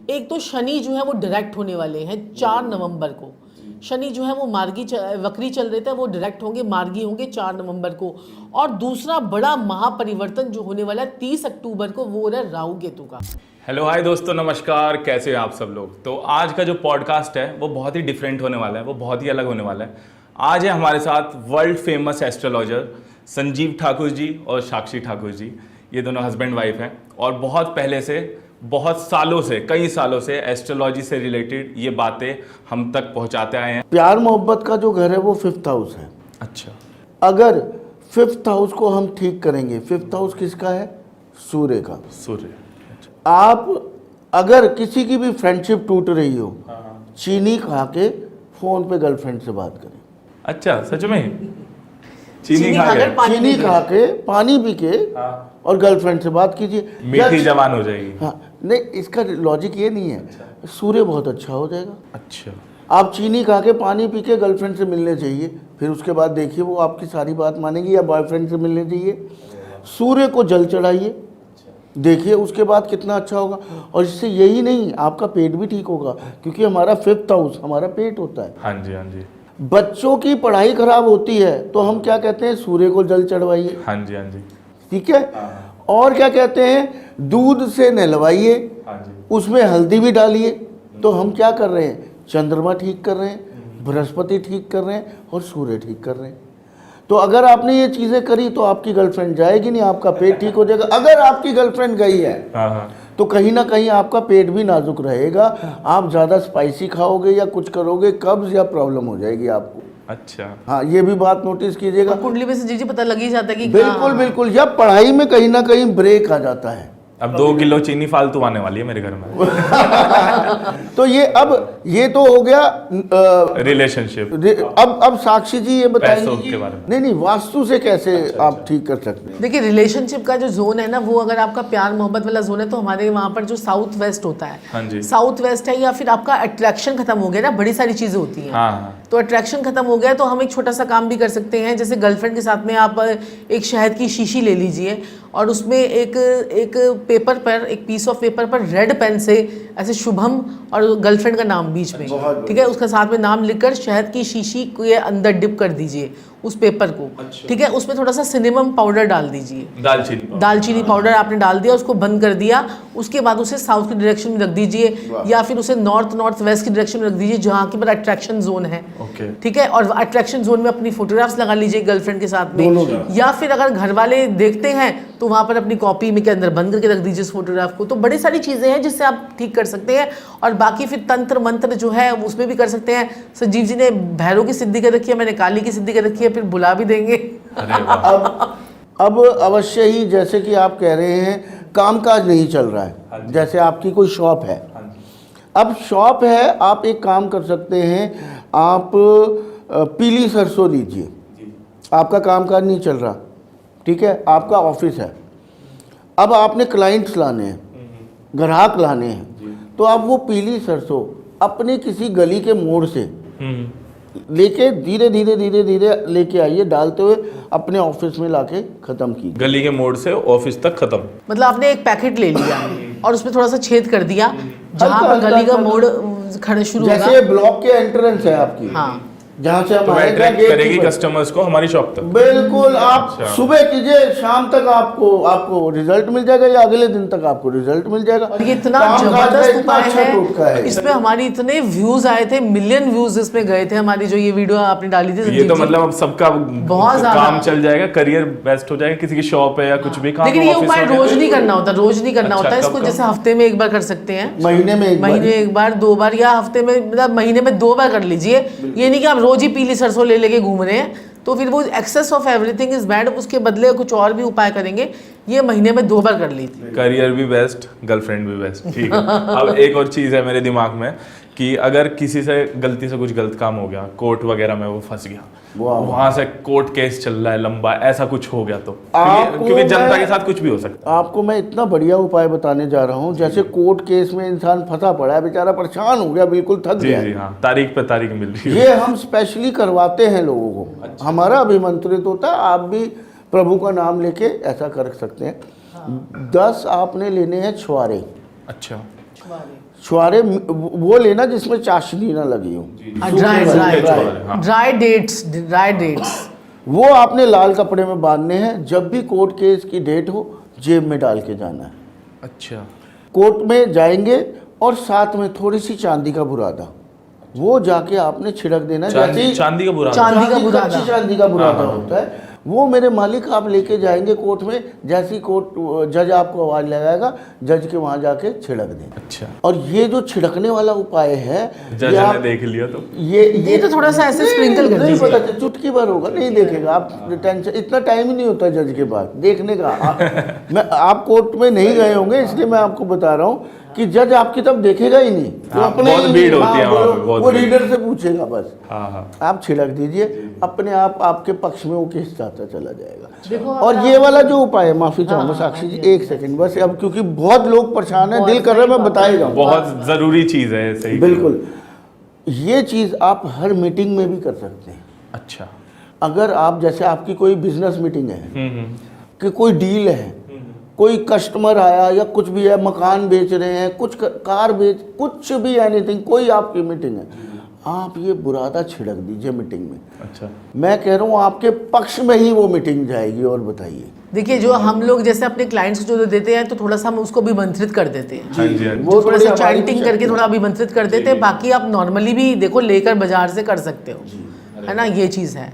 एक तो शनि जो है वो डायरेक्ट होने वाले हैं 4 नवंबर को। शनि जो है वो वक्री चल रहे थे, वो डायरेक्ट होंगे, मार्गी होंगे 4 नवंबर को। और दूसरा बड़ा महापरिवर्तन जो होने वाला है 30 अक्टूबर को, वो हो रहा है राहु केतु का। हेलो हाय दोस्तों, नमस्कार। कैसे हैं आप सब लोग। तो आज का जो पॉडकास्ट है वो बहुत ही डिफरेंट होने वाला है, वो बहुत ही अलग होने वाला है। आज है हमारे साथ world famous astrologer Sanjeev Thakur ji और साक्षी ठाकुर जी। ये दोनों हस्बैंड वाइफ हैं और बहुत पहले से, बहुत सालों से, कई सालों से एस्ट्रोलॉजी से रिलेटेड ये बातें हम तक पहुंचाते आए हैं। प्यार मोहब्बत का जो घर है वो 5th हाउस है। अच्छा। अगर 5th हाउस को हम ठीक करेंगे, 5th हाउस किसका है? सूर्य का। सूर्य। आप अगर किसी की भी फ्रेंडशिप टूट रही हो, चीनी खा के फोन पे गर्लफ्रेंड से बात करें। अच्छा, सच में? चीनी खा के, चीनी खा के, पानी पी के और गर्लफ्रेंड से बात कीजिए, मीठी जबान हो जाएगी। हाँ, नहीं, इसका लॉजिक ये नहीं है। अच्छा। सूर्य बहुत अच्छा हो जाएगा। अच्छा। आप चीनी खा के, पानी पी के गर्लफ्रेंड से मिलने चाहिए, फिर उसके बाद देखिए वो आपकी सारी बात मानेगी। या बॉयफ्रेंड से मिलने चाहिए, सूर्य को जल चढ़ाइए, देखिए उसके बाद कितना अच्छा होगा। और इससे यही नहीं, आपका पेट भी ठीक होगा, क्योंकि हमारा 5th हाउस हमारा पेट होता है। हाँ जी, हाँ जी। बच्चों की पढ़ाई खराब होती है तो हम क्या कहते हैं? सूर्य को जल चढ़वाइए। हाँ जी, हाँ जी। ठीक है। और क्या कहते हैं? दूध से नहलवाइए, उसमें हल्दी भी डालिए। तो हम क्या कर रहे हैं? चंद्रमा ठीक कर रहे हैं, बृहस्पति ठीक कर रहे हैं और सूर्य ठीक कर रहे हैं। तो अगर आपने ये चीज़ें करी तो आपकी गर्लफ्रेंड जाएगी नहीं, आपका पेट ठीक हो जाएगा। अगर आपकी गर्लफ्रेंड गई है तो कहीं ना कहीं आपका पेट भी नाजुक रहेगा। आप ज़्यादा स्पाइसी खाओगे या कुछ करोगे, कब्ज या प्रॉब्लम हो जाएगी आपको। अच्छा। हाँ, ये भी बात नोटिस कीजिएगा। कुंडली में से जी पता लग ही जाता है कि बिल्कुल बिल्कुल। या पढ़ाई में कहीं ना कहीं ब्रेक आ जाता है। अब 2 किलो चीनी फालतू आने वाली है मेरे घर में। तो ये तो हो गया रिलेशनशिप। अब साक्षी जी ये पैसों बताइए के बारे में। नहीं, वास्तु से कैसे आप ठीक कर सकते हैं? देखिए, रिलेशनशिप का जो जोन है ना, वो अगर आपका प्यार मोहब्बत वाला जोन है तो हमारे वहाँ पर जो साउथ वेस्ट होता है, हाँ जी। साउथ वेस्ट है, या फिर आपका अट्रैक्शन खत्म हो गया ना, बड़ी सारी चीजें होती हैं। हाँ। तो अट्रैक्शन खत्म हो गया तो हम एक छोटा सा काम भी कर सकते हैं। जैसे गर्लफ्रेंड के साथ में आप एक शहद की शीशी ले लीजिए और उसमें एक पेपर पर, एक पीस ऑफ पेपर पर रेड पेन से ऐसे शुभम और गर्लफ्रेंड का नाम बीच में, ठीक है, उसका साथ में नाम लिखकर शहद की शीशी के अंदर डिप कर दीजिए उस पेपर को। अच्छा। ठीक है, उसमें थोड़ा सा सिनेमम पाउडर डाल दीजिए, दालचीनी पाउडर आपने डाल दिया, उसको बंद कर दिया। उसके बाद उसे साउथ की डायरेक्शन में रख दीजिए या फिर उसे नॉर्थ वेस्ट की डायरेक्शन में रख दीजिए, जहाँ की पर अट्रैक्शन जोन है। ठीक है, और अट्रैक्शन जोन में अपनी फोटोग्राफ्स लगा लीजिए गर्लफ्रेंड के साथ में। या फिर अगर घर वाले देखते हैं तो वहाँ पर अपनी कॉपी में के अंदर बंद करके रख दीजिए इस फोटोग्राफ को। तो बड़ी सारी चीज़ें हैं जिससे आप ठीक कर सकते हैं। और बाकी फिर तंत्र मंत्र जो है उसमें भी कर सकते हैं। संजीव जी ने भैरव की सिद्धि कर रखी है, मैंने काली की सिद्धि कर रखी है, फिर बुला भी देंगे। अब अवश्य ही, जैसे कि आप कह रहे हैं कामकाज नहीं चल रहा है, जैसे आपकी कोई शॉप है। अब शॉप है, आप एक काम कर सकते हैं, आप पीली सरसों लीजिए। आपका कामकाज नहीं चल रहा, ठीक है, आपका ऑफिस है, अब आपने क्लाइंट्स लाने हैं, ग्राहक लाने हैं, तो आप वो पीली सरसों अपने किसी गली के मोड़ से लेके धीरे धीरे धीरे धीरे लेके आइए, डालते हुए अपने ऑफिस में लाके खत्म की। गली के मोड़ से ऑफिस तक खत्म। मतलब आपने एक पैकेट ले लिया और उसमें थोड़ा सा छेद कर दिया जहाँ पर गली का मोड़ खड़े शुरू होगा। जैसे ब्लॉक के एंट्रेंस है आपकी, हाँ, जहाँ से हम तो अट्रैक्ट करेगी कस्टमर्स को हमारी शॉप तक। बिल्कुल। आप अच्छा। सुबह कीजिए, शाम तक आपको रिजल्ट मिल जाएगा, या अगले दिन तक आपको रिजल्ट मिल जाएगा। और ये इतना जबरदस्त उपाय है, इसमें हमारी इतने व्यूज आए थे, मिलियन व्यूज इसमें गए थे हमारी जो ये वीडियो आपने डाली थी। ये तो मतलब अब सबका बहुत काम चल जाएगा, करियर बेस्ट हो जाएगा, किसी की शॉप है या कुछ भी काम। लेकिन ये उपाय रोज नहीं करना होता, रोज नहीं करना होता। इसको जैसे हफ्ते में एक बार कर सकते हैं, महीने में एक बार, 2 बार, या हफ्ते में, मतलब महीने में 2 बार कर लीजिए। ये नहीं कि आप रोज ही पीली सरसों ले लेके घूम रहे हैं, तो फिर वो excess of everything is bad. उसके बदले कुछ और भी उपाय करेंगे। ये महीने में 2 बार कर ली थी। करियर भी बेस्ट, गर्लफ्रेंड भी बेस्ट। ठीक है। अब एक और चीज है मेरे दिमाग में कि अगर किसी से गलती से कुछ गलत काम हो गया, कोर्ट वगैरह में वो फंस गया, वहां से कोर्ट केस चल रहा है लंबा, ऐसा कुछ हो गया तो, क्योंकि जनता के साथ कुछ भी हो सकता है। आपको मैं इतना बढ़िया उपाय बताने जा रहा हूँ। जैसे कोर्ट केस में इंसान फंसा पड़ा है, बेचारा परेशान हो गया, बिल्कुल थक गया। जी हाँ, तारीख पे तारीख मिल रही है। ये हम स्पेशली करवाते हैं लोगों को। अच्छा। हमारा अभिमंत्रित होता है। आप भी प्रभु का नाम लेके ऐसा कर सकते हैं। 10 आपने लेने हैं छुआरे। अच्छा। छुहारे वो लेना जिसमें चाशनी ना लगी हो, ड्राई डेट्स वो आपने लाल कपड़े में बांधने हैं। जब भी कोर्ट केस की डेट हो जेब में डाल के जाना है। अच्छा, कोर्ट में जाएंगे और साथ में थोड़ी सी चांदी का बुरादा वो जाके आपने छिड़क देना। चांदी का बुरादा, चांदी का बुरादा होता है वो। मेरे मालिक आप लेके जाएंगे कोर्ट में, जैसी कोर्ट जज आपको आवाज लगाएगा जज के वहां जाके छिड़क दें। अच्छा, और ये जो छिड़कने वाला उपाय है जज ने देख लिया तो ये तो थोड़ा सा ऐसे स्प्रिंकल कर नहीं दीजिए। पता, चुटकी भर होगा, नहीं देखेगा। आप टेंशन, इतना टाइम ही नहीं होता जज के पास देखने का। मैं आप कोर्ट में नहीं गए होंगे इसलिए मैं आपको बता रहा हूँ कि जज आपकी तब देखेगा ही नहीं। तो अपने बहुत भीड़ होती है वहाँ पे, वो रीडर से पूछेगा बस। हाँ। आप छिड़क दीजिए, अपने आप आपके पक्ष में वो केस जाता चला जाएगा। और ये वाला जो उपाय है, माफी चाहूंगा साक्षी जी, एक सेकंड बस, अब क्योंकि बहुत लोग परेशान है, दिल कर रहा है मैं बताए जाऊँ। बहुत जरूरी चीज है, सही बिल्कुल। ये चीज आप हर मीटिंग में भी कर सकते हैं। अच्छा, अगर आप जैसे आपकी कोई बिजनेस मीटिंग है कि कोई डील है, कोई कस्टमर आया या कुछ भी है, मकान बेच रहे हैं, कुछ कार बेच, कुछ भी एनीथिंग, कोई आपकी मीटिंग है, आप ये बुरादा छिड़क दीजिए मीटिंग में। अच्छा, मैं कह रहा हूँ आपके पक्ष में ही वो मीटिंग जाएगी। और बताइए, देखिए जो हम लोग जैसे अपने क्लाइंट्स को जो देते हैं तो थोड़ा सा हम उसको अभिमंत्रित कर देते हैं। हाँ जी, हाँ जी। वो थोड़ा थोड़ी सा हमारी चैंटिंग भी करके शक्ति थोड़ा अभिमंत्रित कर देते हैं। बाकी आप नॉर्मली भी देखो लेकर बाजार से कर सकते हो, है ना। ये चीज़ है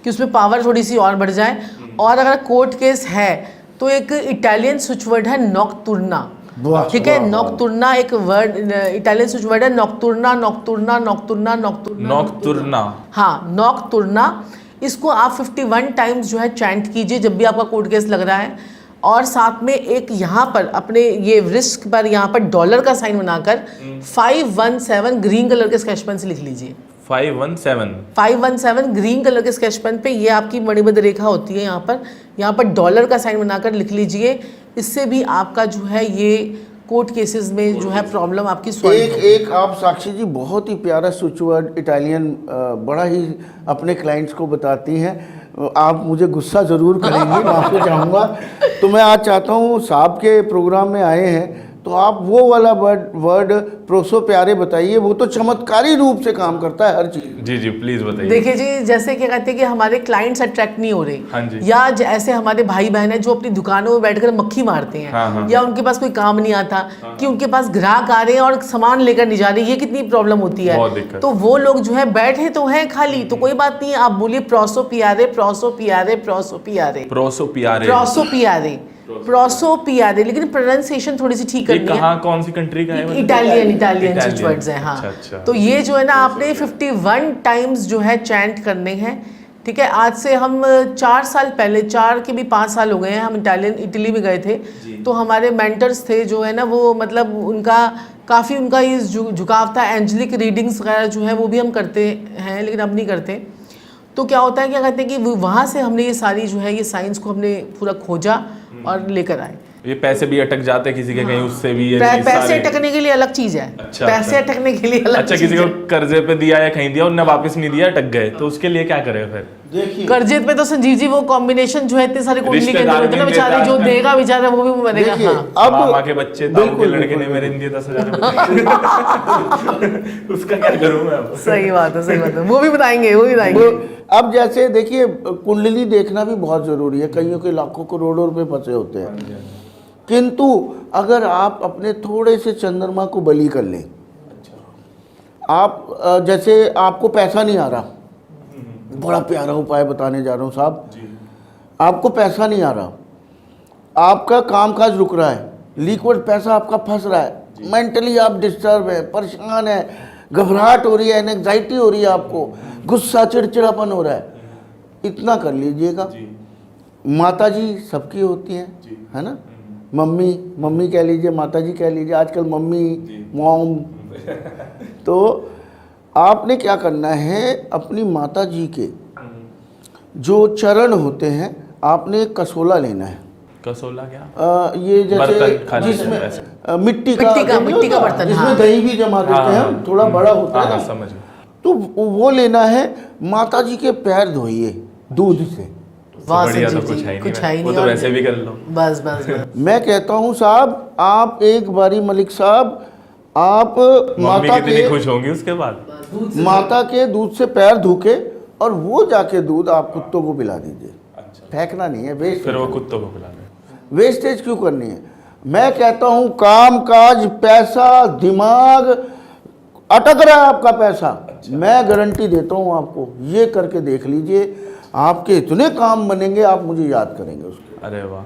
कि उसमें पावर थोड़ी सी और बढ़ जाए। और अगर कोर्ट केस है तो एक इटालियन स्विच वर्ड है नॉक्टुर्ना, ठीक है। नॉक्टुर्ना एक वर्ड, इटालियन स्विच वर्ड है नॉक्टुर्ना, नॉक्टुर्ना, नॉक्टुर्ना, नॉक्टुर्ना, नॉक्टुर्ना। हाँ, नॉक्टुर्ना। इसको आप 51 टाइम्स जो है चैंट कीजिए जब भी आपका कोर्ट केस लग रहा है। और साथ में एक यहाँ पर अपने ये रिस्क पर यहाँ पर डॉलर का साइन बनाकर 517 ग्रीन कलर के स्केच पेन से लिख लीजिए। 517 ग्रीन कलर के स्केच पेन पे ये आपकी मणिबद्ध रेखा होती है, यहाँ पर डॉलर का साइन बनाकर लिख लीजिए। इससे भी आपका जो है ये कोर्ट केसेस में जो है प्रॉब्लम आपकी सॉल्व। एक आप साक्षी जी बहुत ही प्यारा स्विच वर्ड इटालियन बड़ा ही अपने क्लाइंट्स को बताती हैं। आप मुझे गुस्सा ज़रूर करेंगी, माफ़ी चाहूँगा। तो मैं आज चाहता हूँ साहब के प्रोग्राम में आए हैं तो आप वो वाला वर्ड प्रोसो प्यारे बताइए, वो तो चमत्कारी रूप से काम करता है हर चीज। जी जी प्लीज बताइए। देखिए जी, जैसे क्या कहते हैं कि हमारे क्लाइंट्स अट्रैक्ट नहीं हो रहे, हाँ जी। या ऐसे हमारे भाई बहन है जो अपनी दुकानों में बैठकर मक्खी मारते हैं, हाँ। या उनके पास कोई काम नहीं आता, कि उनके पास ग्राहक आ रहे हैं और सामान लेकर नहीं जा रहे, ये कितनी प्रॉब्लम होती है। तो वो लोग जो है बैठे तो हैं खाली, तो कोई बात नहीं, आप बोलिए प्रोसो पियारे, प्रोसो पियारे, प्रोसो पियारे, प्रोसो पियारे, प्रोसो पियारे, प्रोसो पियारे, लेकिन प्रोनाउंसिएशन थोड़ी सी ठीक करनी है। कौन सी कंट्री का है? इटालियन स्विच वर्ड्स हैं। हाँ, अच्छा। तो ये जो है ना आपने 51 टाइम्स जो है चैंट करने हैं, ठीक है। आज से हम 4 साल पहले, 4 के भी 5 साल हो गए हैं, हम इटली में गए थे। तो हमारे मेंटर्स थे जो है ना, वो मतलब उनका काफ़ी उनका ये झुकाव था। एंजलिक रीडिंग्स वगैरह जो है वो भी हम करते हैं, लेकिन अब नहीं करते। तो क्या होता है, क्या कहते हैं कि वहाँ से हमने ये सारी जो है ये साइंस को हमने पूरा खोजा और लेकर आए। ये पैसे भी अटक जाते हैं किसी के, कहीं उससे भी ये पैसे अटकने के लिए अलग चीज है। अच्छा, पैसे अटकने के लिए अलग। अच्छा, किसी को कर्जे पे दिया या कहीं दिया, उन्हें वापस नहीं दिया, अटक गए, तो उसके लिए क्या करें फिर? देखिए, कर्जे पे तो संजीव जी वो कॉम्बिनेशन जो है इतने सारे कुंडली के अंदर होते हैं ना, बेचारे जो देगा बेचारा वो भी मरेगा। हाँ, अब मामा के बच्चे, ताऊ के लड़के ने मेरे दिए 10,000 उसका क्या करूं मैं अब? सही बात है, सही बात है, वो भी बताएंगे। अब जैसे देखिए, कुंडली देखना भी बहुत जरूरी है। कईयों के लाखों करोड़ों रुपए फंसे होते हैं, किंतु अगर आप अपने थोड़े से चंद्रमा को बलि कर लें, आप जैसे आपको पैसा नहीं आ रहा, बड़ा प्यारा उपाय बताने जा रहा हूँ साहब। आपको पैसा नहीं आ रहा, आपका कामकाज रुक रहा है, लिक्विड पैसा आपका फंस रहा है, मेंटली आप डिस्टर्ब है, परेशान है, घबराहट हो रही है, एंग्जाइटी हो रही है, आपको गुस्सा चिड़चिड़ापन हो रहा है, इतना कर लीजिएगा। माता जी सबकी होती हैं, है ना। मम्मी कह लीजिए, माता जी कह लीजिए, आजकल मम्मी मॉम। तो आपने क्या करना है, अपनी माता जी के जो चरण होते हैं, आपने एक कसोला लेना है। कसोला क्या? ये जैसे जिसमें मिट्टी का बर्तन, जिसमें दही भी जमा देते हैं, थोड़ा बड़ा होता है ना, समझ। तो वो लेना है। माता जी के पैर धोइए दूध से। बढ़िया, तो कुछ है नहीं, वो तो वैसे भी कर लो। बस मैं कहता हूँ साहब, आप एक बारी मलिक साहब आप मम्मी माता कितनी के खुश होंगी उसके बाद। माता के दूध से पैर धोके और वो जाके दूध आप कुत्तों को पिला दीजिए। अच्छा, फेंकना नहीं है, वेस्ट। फिर वो कुत्तों को पिला दें। वेस्टेज क्यों करनी है? मैं कहता हूं काम काज, पैसा, दिमाग अटक रहा है आपका पैसा। मैं गारंटी देता हूं आपको, ये करके देख लीजिए, आपके इतने काम बनेंगे, आप मुझे याद करेंगे उसके। अरे वाह।